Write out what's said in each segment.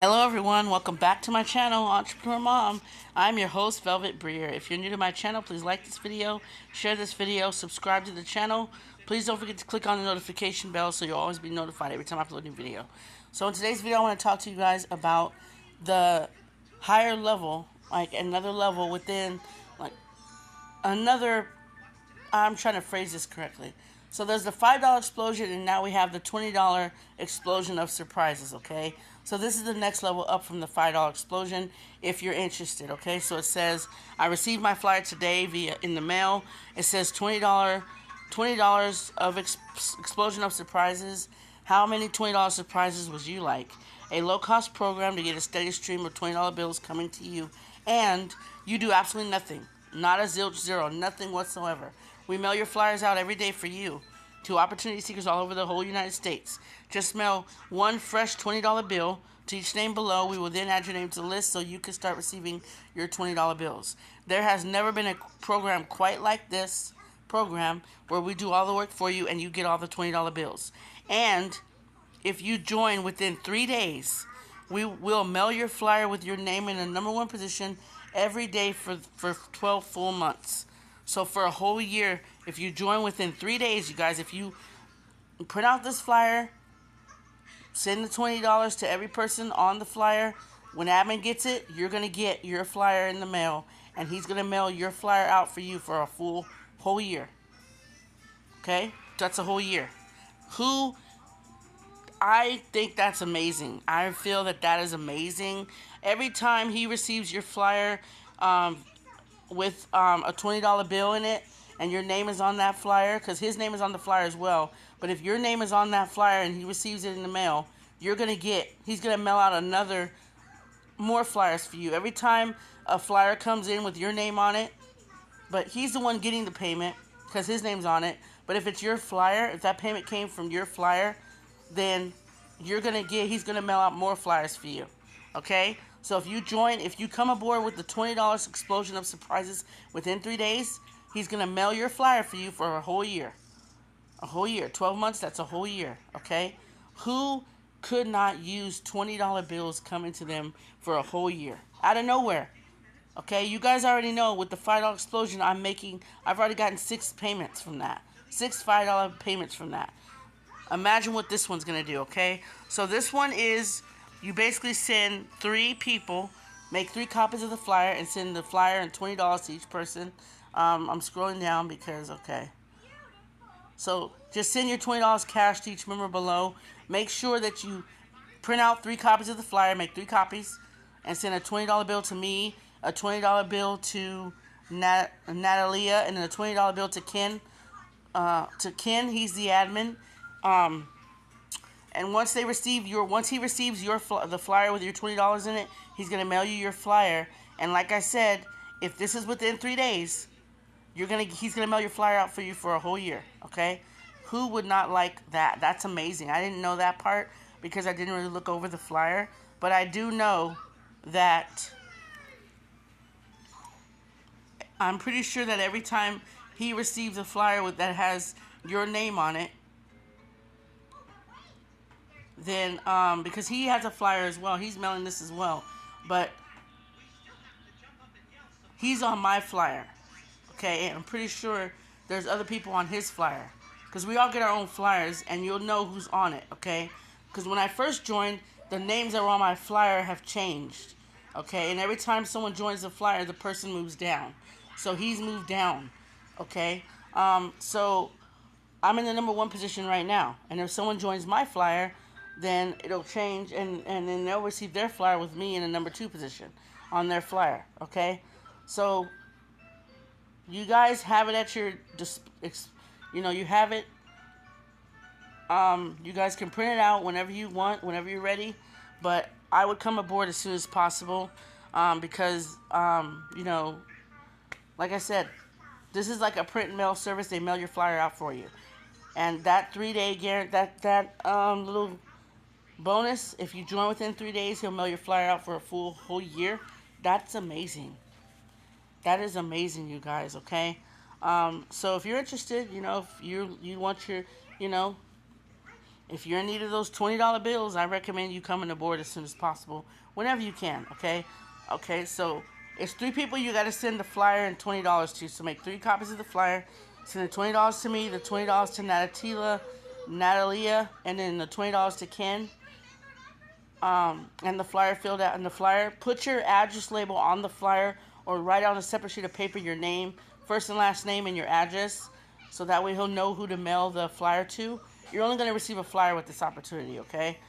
Hello everyone, welcome back to my channel, Entrepreneur Mom. I'm your host, Velvet Briere. If you're new to my channel, please like this video, share this video, subscribe to the channel. Please don't forget to click on the notification bell so you'll always be notified every time I upload a new video. So in today's video, I want to talk to you guys about the higher level, like another level within, like another, I'm trying to phrase this correctly. So there's the $5 explosion, and now we have the $20 explosion of surprises, okay? So this is the next level up from the $5 explosion if you're interested, okay? So it says, I received my flyer today in the mail. It says $20 of explosion of surprises. How many $20 surprises would you like? A low-cost program to get a steady stream of $20 bills coming to you, and you do absolutely nothing. Not a zilch, zero, nothing whatsoever. We mail your flyers out every day for you to opportunity seekers all over the whole United States. Just mail one fresh $20 bill to each name below. We will then add your name to the list so you can start receiving your $20 bills. There has never been a program quite like this program where we do all the work for you and you get all the $20 bills. And if you join within 3 days, we will mail your flyer with your name in the #1 position every day for 12 full months. So for a whole year, if you join within 3 days, you guys, if you print out this flyer, send the $20 to every person on the flyer. When admin gets it, you're going to get your flyer in the mail, and he's going to mail your flyer out for you for a whole year. Okay? That's a whole year. I think that's amazing. I feel that is amazing. Every time he receives your flyer with a $20 bill in it, and your name is on that flyer, because his name is on the flyer as well, but if your name is on that flyer and he receives it in the mail, he's going to mail out more flyers for you. Every time a flyer comes in with your name on it, but he's the one getting the payment because his name's on it. But if it's your flyer, if that payment came from your flyer, then he's going to mail out more flyers for you. Okay? So if you come aboard with the $20 explosion of surprises within 3 days, he's going to mail your flyer for you for a whole year. A whole year. 12 months, that's a whole year. Okay? Who could not use $20 bills coming to them for a whole year? Out of nowhere. Okay? You guys already know with the $5 explosion I've already gotten 6 payments from that. 6 $5 payments from that. Imagine what this one's going to do, okay? So this one is, you basically send 3 people, make 3 copies of the flyer, and send the flyer and $20 to each person. I'm scrolling down because, okay. So just send your $20 cash to each member below. Make sure that you print out 3 copies of the flyer, make 3 copies, and send a $20 bill to me, a $20 bill to Natalia, and then a $20 bill to Ken. He's the admin. And once he receives the flyer with your $20 in it, he's gonna mail you your flyer. And like I said, if this is within 3 days, he's gonna mail your flyer out for you for a whole year. Okay? Who would not like that? That's amazing. I didn't know that part because I didn't really look over the flyer, but I do know that I'm pretty sure that every time he receives a flyer that has your name on it, then because he has a flyer as well, he's mailing this as well, but he's on my flyer, okay? And I'm pretty sure there's other people on his flyer, because we all get our own flyers, and you'll know who's on it, okay? Because when I first joined, the names that were on my flyer have changed, okay? And every time someone joins the flyer, the person moves down, so he's moved down, okay? So I'm in the #1 position right now, and if someone joins my flyer, then it'll change, and then they'll receive their flyer with me in the #2 position on their flyer, okay? So you guys have it at your, you have it. You guys can print it out whenever you want, whenever you're ready, but I would come aboard as soon as possible, because, like I said, this is like a print and mail service. They mail your flyer out for you. And that 3-day guarantee, that little bonus, if you join within 3 days, he'll mail your flyer out for a whole year. That's amazing. That is amazing, you guys, okay? So if you're interested, if you want your, if you're in need of those $20 bills, I recommend you coming aboard as soon as possible, whenever you can, okay? Okay, so it's 3 people you got to send the flyer and $20 to. So make 3 copies of the flyer. Send the $20 to me, the $20 to Natalia, and then the $20 to Ken. And the flyer filled out in the flyer. Put your address label on the flyer, or write on a separate sheet of paper your name, first and last name, and your address, so that way he'll know who to mail the flyer to. You're only going to receive a flyer with this opportunity, okay?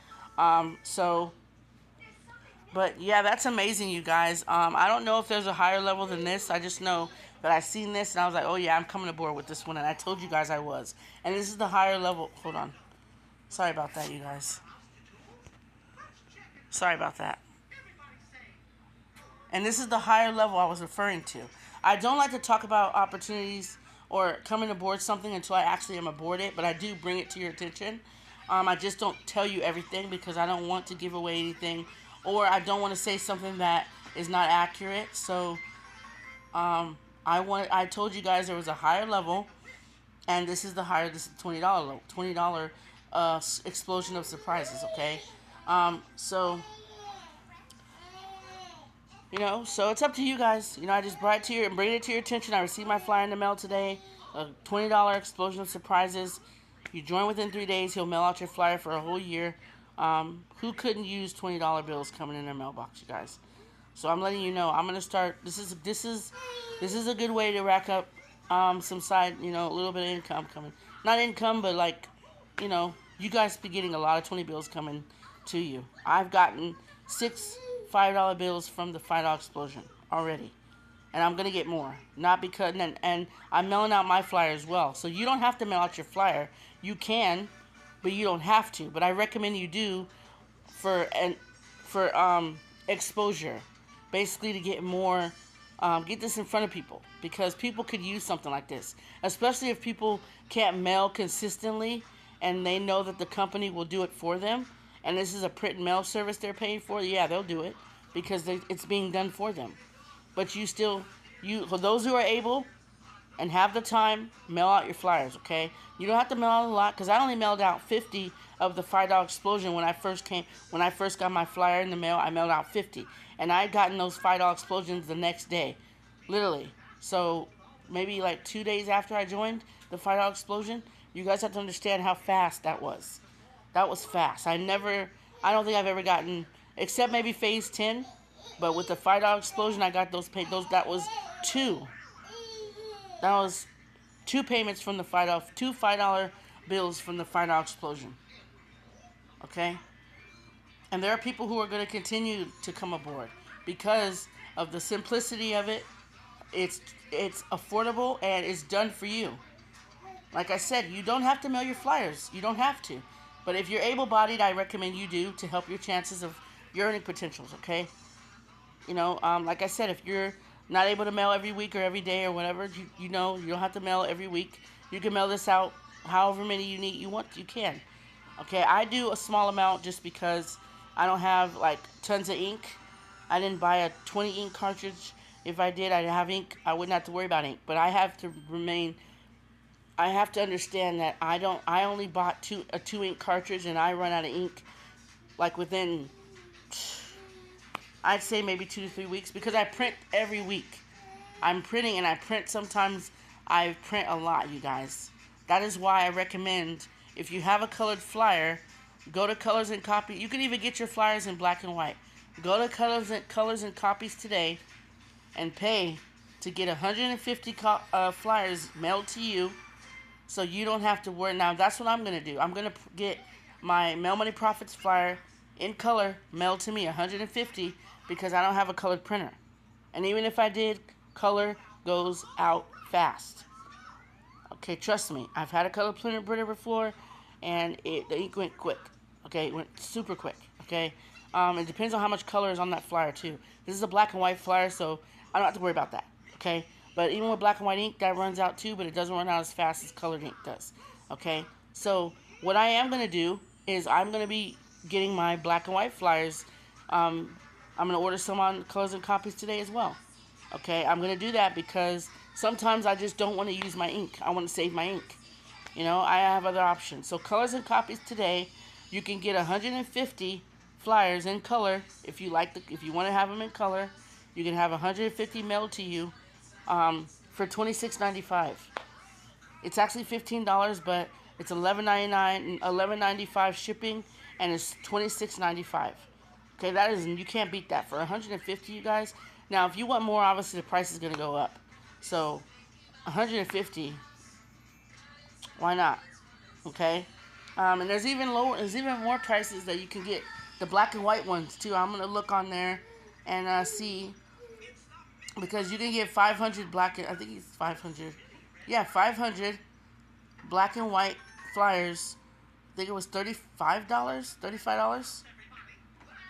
But yeah, that's amazing, you guys. I don't know if there's a higher level than this. I just know that I seen this and I was like, oh yeah, I'm coming aboard with this one, and I told you guys I was. And this is the higher level. Hold on. Sorry about that, you guys. Sorry about that. And this is the higher level I was referring to. I don't like to talk about opportunities or coming aboard something until I actually am aboard it, but I do bring it to your attention. I just don't tell you everything because I don't want to give away anything, or I don't want to say something that is not accurate. So I told you guys there was a higher level, and this is the higher. This is $20 level, $20 explosion of surprises. Okay, so. So it's up to you guys. I just brought it to you and bring it to your attention. I received my flyer in the mail today. A $20 explosion of surprises. You join within 3 days, he'll mail out your flyer for a whole year. Who couldn't use $20 bills coming in their mailbox, you guys? So I'm letting you know. I'm gonna start. This is a good way to rack up some side, a little bit of income coming. Not income, but like, you guys be getting a lot of 20 bills coming to you. I've gotten 6 $5 bills from the $5 explosion already, and I'm gonna get more. Not because and I'm mailing out my flyer as well, so you don't have to mail out your flyer. You can, but you don't have to. But I recommend you do for exposure, basically to get more, get this in front of people, because people could use something like this, especially if people can't mail consistently and they know that the company will do it for them. And this is a print and mail service they're paying for. Yeah, they'll do it because it's being done for them. But for those who are able and have the time, mail out your flyers, okay? You don't have to mail out a lot, because I only mailed out 50 of the $5 explosion when I first got my flyer in the mail. I mailed out 50, and I had gotten those $5 explosions the next day, literally. So maybe like 2 days after I joined the $5 explosion. You guys have to understand how fast that was. That was fast. I don't think I've ever gotten, except maybe phase 10, but with the $5 explosion, I got those that was 2. That was 2 payments from the $5, 2 $5 bills from the $5 explosion. Okay? And there are people who are going to continue to come aboard because of the simplicity of it. It's affordable and it's done for you. Like I said, you don't have to mail your flyers. You don't have to. But if you're able-bodied, I recommend you do, to help your chances of your earning potentials, okay? Like I said, if you're not able to mail every week or every day or whatever, you don't have to mail every week. You can mail this out however many you want, you can. Okay, I do a small amount just because I don't have, like, tons of ink. I didn't buy a 20 ink cartridge. If I did, I'd have ink. I wouldn't have to worry about ink. But I have to understand that I only bought a 2 ink cartridge, and I run out of ink like within, I'd say maybe 2 to 3 weeks, because I print every week. I'm printing, and I print sometimes. I print a lot, you guys. That is why I recommend, if you have a colored flyer, go to Colors and Copy. You can even get your flyers in black and white. Go to Colors and Copies today and pay to get 150 flyers mailed to you. So you don't have to worry. Now, that's what I'm going to do. I'm going to get my Mail Money Profits flyer in color mailed to me, 150, because I don't have a colored printer. And even if I did, color goes out fast. Okay, trust me. I've had a colored printer before, and the ink went quick. Okay, it went super quick. Okay, it depends on how much color is on that flyer, too. This is a black and white flyer, so I don't have to worry about that. Okay. But even with black and white ink, that runs out too, but it doesn't run out as fast as colored ink does. Okay? So what I am going to do is I'm going to be getting my black and white flyers. I'm going to order some on Colors and Copies today as well. Okay? I'm going to do that because sometimes I just don't want to use my ink. I want to save my ink. You know, I have other options. So colors and copies today, you can get 150 flyers in color if you like if you want to have them in color. You can have 150 mailed to you for $26.95. It's actually $15, but it's $11.99, $11.95 shipping, and it's $26.95. Okay, that is, you can't beat that for 150, you guys. Now, if you want more, obviously the price is gonna go up. So, 150, why not? Okay, and there's even more prices that you can get. The black and white ones too. I'm gonna look on there and see, because you can get 500 black and I think it's 500. Yeah, 500 black and white flyers. I think it was $35.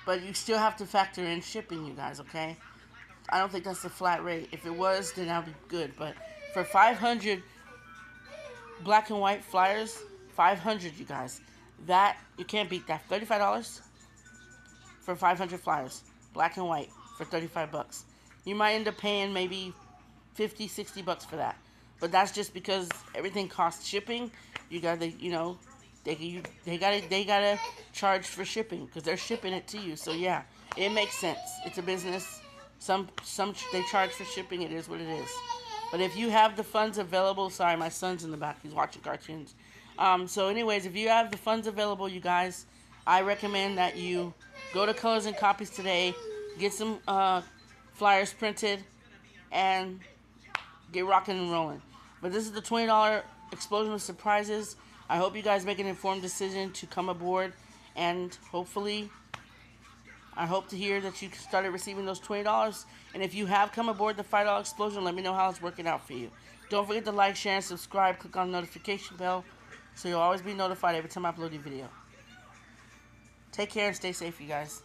But you still have to factor in shipping, you guys. Okay, I don't think that's the flat rate. If it was, then that'd be good. But for 500 black and white flyers, 500, you guys, that you can't beat that. $35 for 500 flyers, black and white, for 35 bucks. You might end up paying maybe 50, 60 bucks for that. But that's just because everything costs shipping. You gotta, you know, they gotta charge for shipping because they're shipping it to you. So yeah, it makes sense. It's a business. Some they charge for shipping. It is what it is. But if you have the funds available, sorry, my son's in the back. He's watching cartoons. So anyways, if you have the funds available, you guys, I recommend that you go to Colors and Copies today, get some flyers printed, and get rocking and rolling. But this is the $20 explosion of surprises. I hope you guys make an informed decision to come aboard, and hopefully, I hope to hear that you started receiving those $20. And if you have come aboard the $5 explosion, let me know how it's working out for you. Don't forget to like, share, and subscribe. Click on the notification bell so you'll always be notified every time I upload a video. Take care and stay safe, you guys.